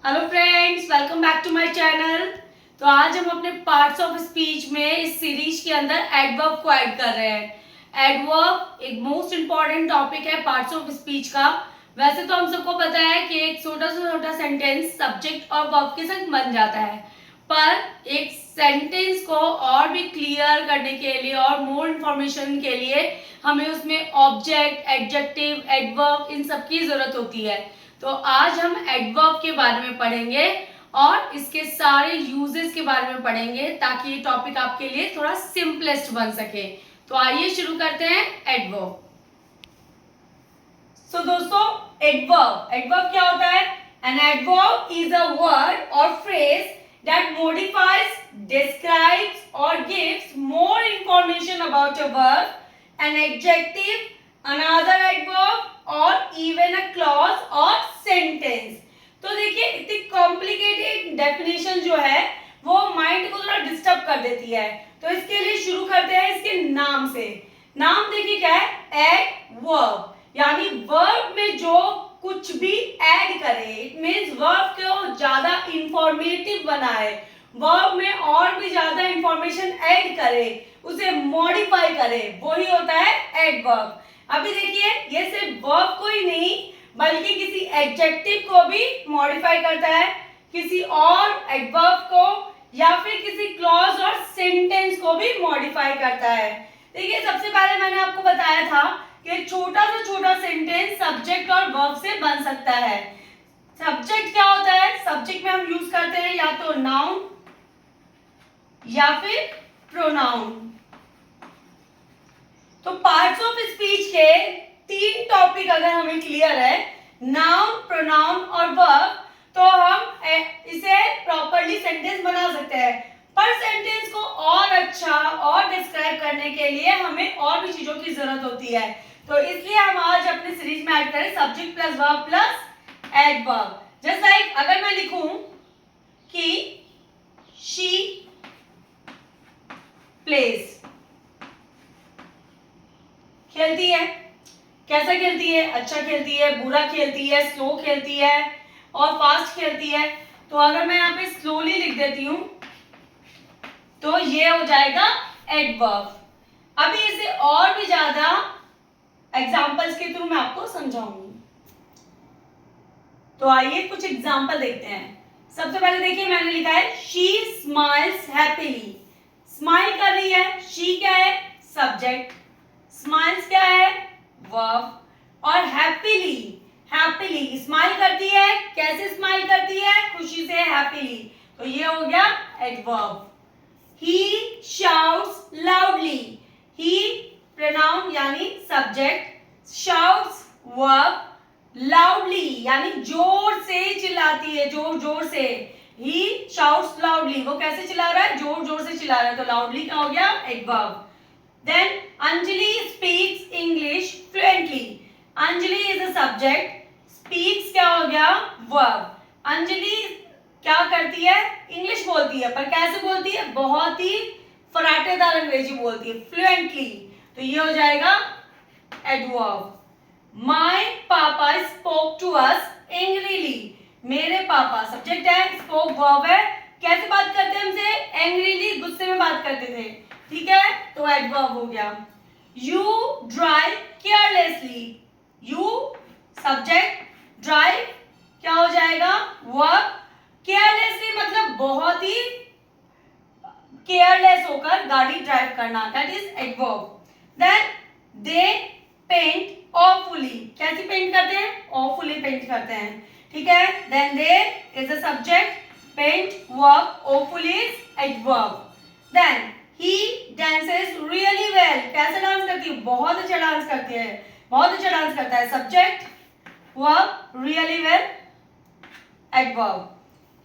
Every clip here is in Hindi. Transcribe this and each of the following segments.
Hello friends, welcome back to my channel. तो आज हम अपने पार्ट्स ऑफ स्पीच में इस सीरीज के अंदर एडवर्ब को ऐड कर रहे हैं। एडवर्ब एक मोस्ट इम्पॉर्टेंट टॉपिक है पार्ट्स ऑफ स्पीच का। वैसे तो हम सबको पता है कि एक छोटा से छोटा सेंटेंस सब्जेक्ट और वर्ब के साथ बन जाता है, पर एक सेंटेंस को और भी क्लियर करने के लिए और मोर इन्फॉर्मेशन के लिए हमें उसमें ऑब्जेक्ट, एडजेक्टिव, एडवर्ब इन सब की जरूरत होती है। तो आज हम एडवर्ब के बारे में पढ़ेंगे और इसके सारे यूजेस के बारे में पढ़ेंगे ताकि ये टॉपिक आपके लिए थोड़ा सिंपलेस्ट बन सके। तो आइए शुरू करते हैं एडवर्ब। सो दोस्तों, एडवर्ब क्या होता है? An adverb is a word और फ्रेज दैट मॉडिफाइज, डिस्क्राइब्स और gives more information about a verb, an adjective, another adverb और even a clause और sentence। तो देखिए, इतनी कॉम्प्लिकेटेड डेफिनेशन जो है वो माइंड को थोड़ा डिस्टर्ब कर देती है। तो इसके लिए शुरू करते हैं इसके नाम से। नाम देखिए क्या है? एडवर्ब, यानी वर्ब में जो कुछ भी ऐड करे, इट मींस वर्ब को ज्यादा इंफॉर्मेटिव बनाए, वर्ब में और भी ज्यादा इंफॉर्मेशन ऐड करे, उसे मॉडिफाई करे, वही होता है एडवर्ब। अभी देखिए, ये सिर्फ वर्ब को ही नहीं बल्कि किसी एडजेक्टिव को भी मॉडिफाई करता है, किसी और एडवर्ब को या फिर किसी क्लॉज और सेंटेंस को भी मॉडिफाई करता है। देखिए, सबसे पहले मैंने आपको बताया था कि छोटा से छोटा सेंटेंस सब्जेक्ट और वर्ब से बन सकता है। सब्जेक्ट क्या होता है? सब्जेक्ट में हम यूज करते हैं या तो नाउन या फिर प्रोनाउन। तो पार्ट्स ऑफ स्पीच के 3 टॉपिक अगर हमें क्लियर है, नाउन, प्रोनाउन और वर्ब, तो हम इसे प्रॉपर्ली सेंटेंस बना सकते हैं। पर सेंटेंस को और अच्छा और डिस्क्राइब करने के लिए हमें और भी चीजों की जरूरत होती है। तो इसलिए हम आज अपने सीरीज में ऐड करें subject plus verb plus adverb. Just like अगर मैं लिखूं कि शी प्लेज, खेलती है। कैसा खेलती है? अच्छा खेलती है, बुरा खेलती है, स्लो खेलती है और फास्ट खेलती है। तो अगर मैं यहाँ पे स्लोली लिख देती हूं तो ये हो जाएगा एडवर्ब। अभी इसे और भी ज्यादा एग्जांपल्स के थ्रू मैं आपको समझाऊंगी। तो आइए कुछ एग्जांपल देखते हैं। सबसे पहले देखिए, मैंने लिखा है शी स्माइल्स हैप्पीली। स्माइल कर रही है, शी क्या है? सब्जेक्ट, स्माइल्स क्या है? वर्ब, और हैप्पीली, हैप्पीली स्माइल करती है। कैसे स्माइल करती है? खुशी से, हैप्पीली। तो ये हो गया adverb. He shouts loudly, he pronoun यानी सब्जेक्ट, शाउट्स वर्ब, लाउडली यानी जोर से चिल्लाती है, जोर जोर से। ही शाउट्स लाउडली, वो कैसे चिल्ला रहा है? जोर जोर से चिल्ला रहा है। तो लाउडली क्या हो गया? Adverb. Then Anjali speaks English fluently. Anjali is a subject. Speaks क्या हो गया? Verb. अंजलि क्या करती है? इंग्लिश बोलती है, पर कैसे बोलती है? बहुत ही फराटेदार अंग्रेजी बोलती है, फ्लुएंटली। तो ये हो जाएगा adverb. My papa spoke to us angrily. मेरे पापा सब्जेक्ट है, spoke वर्ब है। कैसे बात करते हैं हमसे? एंग्रीली, गुस्से में बात करते थे। ठीक है, तो एडवर्ब हो गया। You drive carelessly, you subject, drive क्या हो जाएगा? वर्ब। केयरलेसली मतलब बहुत ही केयरलेस होकर गाड़ी ड्राइव करना, that is adverb. Then they paint awfully, कैसी पेंट करते हैं? ऑफुली पेंट करते हैं। ठीक है, then they is a subject, paint verb, awfully is adverb. Then He dances really well. कैसे डांस करती है? बहुत अच्छा डांस करती है, बहुत अच्छा डांस करता है। Subject, verb, really well, adverb.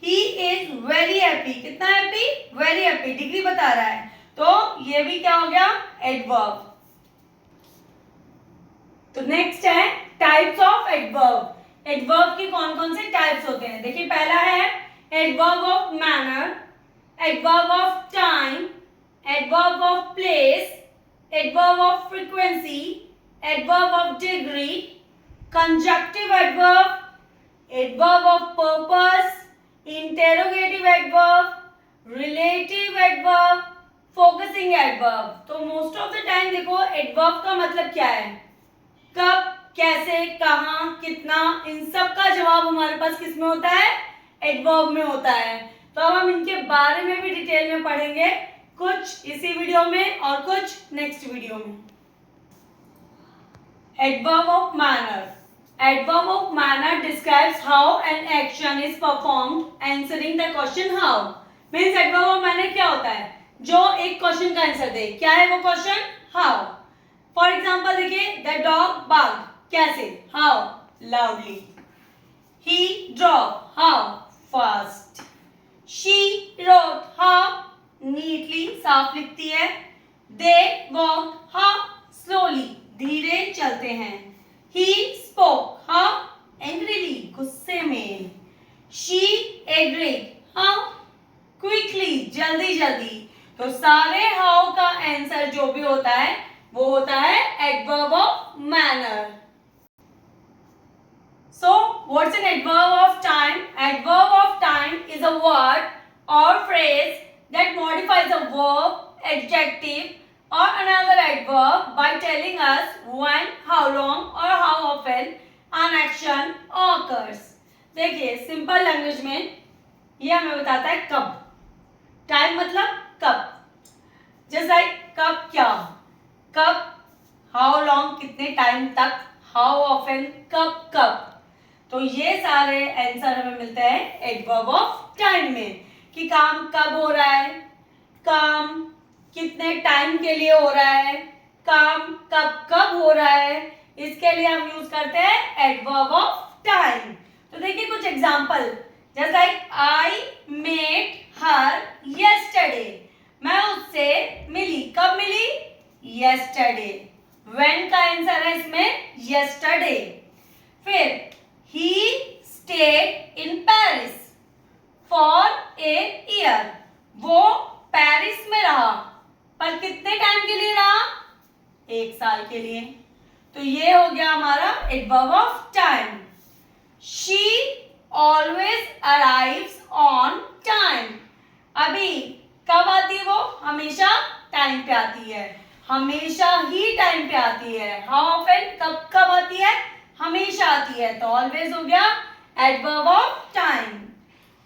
He is very happy. कितना हैप्पी? Very happy. डिग्री बता रहा है, तो ये भी क्या हो गया? एडवर्ब। तो नेक्स्ट है टाइप्स ऑफ एडवर्ब। एडवर्ब के कौन कौन से टाइप्स होते हैं? देखिए, पहला है adverb of manner, adverb of time, adverb of place, adverb of frequency, adverb of degree, conjunctive adverb, adverb of purpose, using adverb. तो मोस्ट ऑफ द टाइम देखो एडवर्ब का मतलब क्या है, कब, कैसे, कहाँ, कितना, इन सब का जवाब हमारे पास किस में होता है, एडवर्ब में होता है। तो अब हम इनके बारे में भी डिटेल में पढ़ेंगे, कुछ इसी वीडियो में और कुछ नेक्स्ट वीडियो में। Adverb of manner. Adverb of manner describes how an action is performed, answering the question how. Means adverb of manner क्या होता है, जो एक क्वेश्चन का आंसर दे। क्या है वो क्वेश्चन, how. फॉर एग्जाम्पल देखिए, the dog barked, कैसे, how, loudly. He drove, how, fast. She wrote, how, neatly, साफ लिखती है. They walked, how, slowly, धीरे चलते हैं. He spoke, how, angrily, गुस्से में. She agreed, how, quickly, जल्दी जल्दी. तो सारे how का आंसर जो भी होता है वो होता है adverb of manner. So what's an adverb of time? Adverb of time is a word or phrase that modifies a verb, adjective or another adverb by telling us when, how long or how often an action occurs. देखिए सिंपल लैंग्वेज में ये हमें बताता है कब. टाइम मतलब कब. जैसे लाइक कब क्या, कब, हाउ लॉन्ग कितने टाइम तक, हाउ ऑफन कब कब. तो ये सारे आंसर हमें मिलते हैं एडवर्ब ऑफ टाइम में, कि काम कब हो रहा है, काम कितने टाइम के लिए हो रहा है, काम कब कब हो रहा है, इसके लिए हम यूज करते हैं एडवर्ब ऑफ टाइम. तो देखिए कुछ एग्जांपल, जैसे like I met her yesterday, मैं उससे मिली, कब मिली, यस्टरडे. व्हेन का आंसर है इसमें यस्टरडे. फिर he stayed in Paris for a year, वो पेरिस में रहा, पर कितने टाइम के लिए रहा, 1 साल के लिए. तो ये हो गया हमारा adverb of time. She always arrives on time, अभी कब आती है वो, हमेशा टाइम पे आती है, हमेशा ही टाइम पे आती है. हाउ ऑफन कब कब आती है, हमेशा आती है. तो ऑलवेज हो गया adverb of time.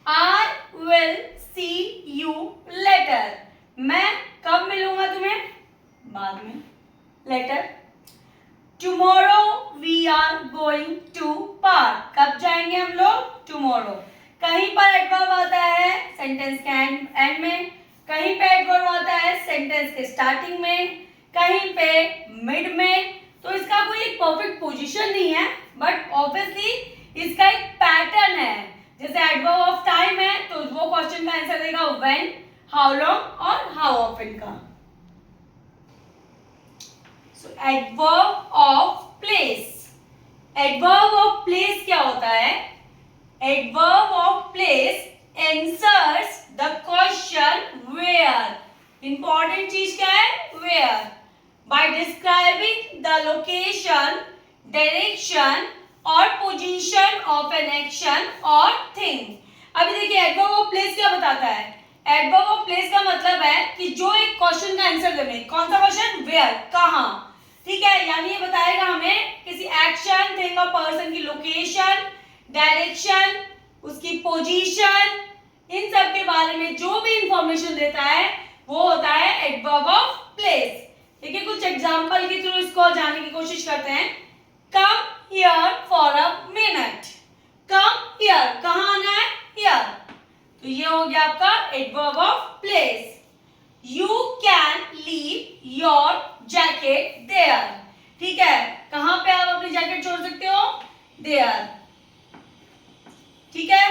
I will see you later, मैं कब मिलूंगा तुम्हें, बाद में, later. Tomorrow we are going to park, कब जाएंगे हम लोग, टुमारो. कहीं पर एडवर्ब आता है सेंटेंस के एंड में, कहीं पे एडवर्ब आता है सेंटेंस के स्टार्टिंग में, कहीं पे मिड में. तो इसका कोई एक परफेक्ट पोजीशन नहीं है, बट ऑब्वियसली इसका एक पैटर्न है. जैसे एडवर्ब ऑफ टाइम है तो वो क्वेश्चन का आंसर देगा व्हेन, हाउ लॉन्ग और हाउ ऑफन का. So adverb of place. Adverb of place क्या होता है, adverb of place answers the question where. Important चीज क्या है, where. By describing the location, direction or position of an action or thing. अभी देखिए एडवर्ब ऑफ प्लेस क्या बताता है. एडवर्ब ऑफ प्लेस का मतलब है कि जो एक क्वेश्चन का आंसर देने, कौन सा क्वेश्चन, वेयर, कहाँ. ठीक है, यानी ये बताएगा हमें किसी एक्शन, थिंग और पर्सन की लोकेशन, डायरेक्शन, उसकी पोजीशन, इन सब के बारे में जो भी इंफॉर्मेशन देता है वो होता है एडवर्ब ऑफ प्लेस. देखिए कुछ एग्जांपल के थ्रू इसको जानने की कोशिश करते हैं. Come here for a minute, come here, कहाँ आना है, हियर. तो ये हो गया आपका adverb of place. You can leave your jacket there. ठीक है, कहाँ पे आप अपनी जैकेट छोड़ सकते हो, देयर. ठीक है.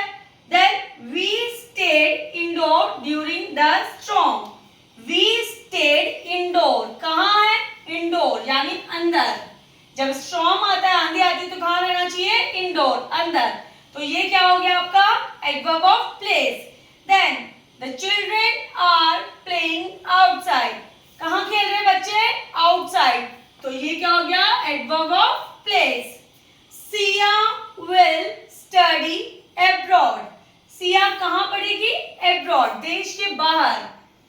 Then we stayed indoor during the storm. We stayed indoor, कहाँ है, इंडोर यानी अंदर. जब स्टॉर्म आता है, आंधी आती है, तो कहाँ रहना चाहिए, इंडोर, अंदर. तो ये क्या हो गया आपका adverb of place. Then the children are playing outside. कहाँ खेल रहे बच्चे, आउटसाइड. तो ये क्या हो गया adverb of place. Siya will study abroad. Siya कहाँ पढ़ेगी, एब्रॉड, देश के बाहर.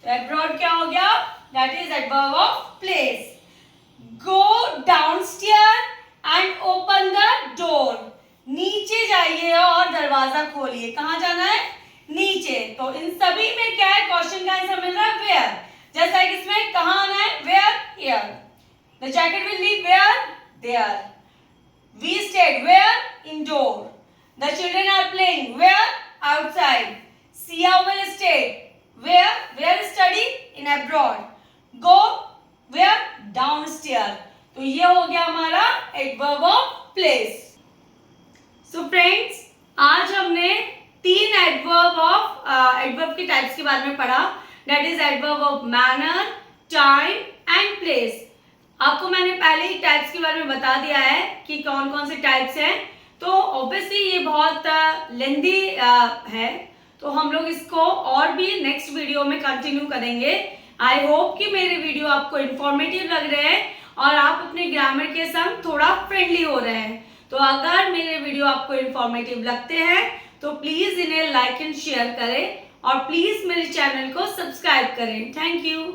तो एब्रॉड क्या हो गया, that is adverb of place. Go downstairs and open the door. नीचे जाइए और दरवाजा खोलिए. कहाँ जाना है? नीचे. तो इन सभी में क्या है? क्वेश्चन का आंसर मिल रहा है where. जैसा कि इसमें कहाँ आना है? Where? Here. The jacket will leave where? There. We stayed where? Indoor. The children are playing where? Outside. Sia will stay where? Where study? In abroad. Go where? Downstairs. तो ये हो गया हमारा adverb of place. So friends, आज हमने 3 adverb के टाइप्स के बारे में पढ़ा. That is adverb of manner, time and place. आपको मैंने पहले ही टाइप्स के बारे में बता दिया है कि कौन कौन से टाइप्स हैं. तो ऑब्वियसली ये बहुत लेंदी है, तो हम लोग इसको और भी नेक्स्ट वीडियो में कंटिन्यू करेंगे. आई होप कि मेरे वीडियो आपको इन्फॉर्मेटिव लग रहे हैं और आप अपने ग्रामर के संग थोड़ा फ्रेंडली हो रहे हैं. तो अगर मेरे वीडियो आपको इन्फॉर्मेटिव लगते हैं तो प्लीज़ इन्हें लाइक एंड शेयर करें और प्लीज़ मेरे चैनल को सब्सक्राइब करें. Thank you.